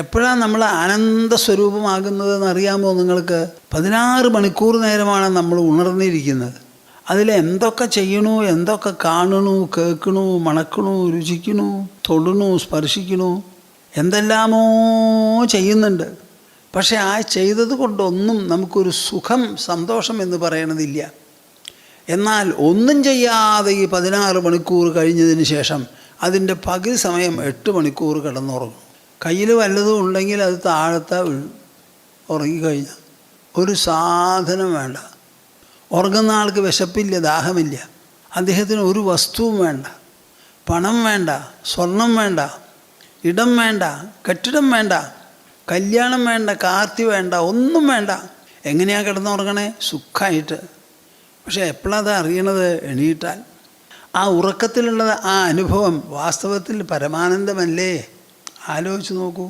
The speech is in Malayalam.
എപ്പോഴാണ് നമ്മൾ ആനന്ദ സ്വരൂപമാകുന്നതെന്ന് അറിയാമോ നിങ്ങൾക്ക്? 16 മണിക്കൂർ നേരമാണ് നമ്മൾ ഉണർന്നിരിക്കുന്നത്. അതിൽ എന്തൊക്കെ ചെയ്യണു, എന്തൊക്കെ കാണണു, കേൾക്കണു, മണക്കണു, രുചിക്കണു, തൊടണു, സ്പർശിക്കണു, എന്തെല്ലാമോ ചെയ്യുന്നുണ്ട്. പക്ഷെ ആ ചെയ്തത് കൊണ്ടൊന്നും നമുക്കൊരു സുഖം, സന്തോഷം എന്ന് പറയണതില്ല. എന്നാൽ ഒന്നും ചെയ്യാതെ ഈ 16 മണിക്കൂർ കഴിഞ്ഞതിന് ശേഷം അതിൻ്റെ പകുതി സമയം 8 മണിക്കൂർ കിടന്നുറങ്ങും. കയ്യിൽ വല്ലതും ഉണ്ടെങ്കിൽ അത് താഴത്തെ വീഴും. ഉറങ്ങിക്കഴിഞ്ഞാൽ ഒരു സാധനം വേണ്ട. ഉറങ്ങുന്ന ആൾക്ക് വിശപ്പില്ല, ദാഹമില്ല. അദ്ദേഹത്തിന് ഒരു വസ്തുവും വേണ്ട. പണം വേണ്ട, സ്വർണം വേണ്ട, ഇടം വേണ്ട, കെട്ടിടം വേണ്ട, കല്യാണം വേണ്ട, കാർത്തി വേണ്ട, ഒന്നും വേണ്ട. എങ്ങനെയാണ് കിടന്നുറങ്ങണേ? സുഖമായിട്ട്. പക്ഷെ എപ്പോഴത് അറിയണത്? എണീറ്റാൽ. ആ ഉറക്കത്തിലുള്ള ആ അനുഭവം വാസ്തവത്തിൽ പരമാനന്ദമല്ലേ? ആലോചിച്ച് നോക്കൂ.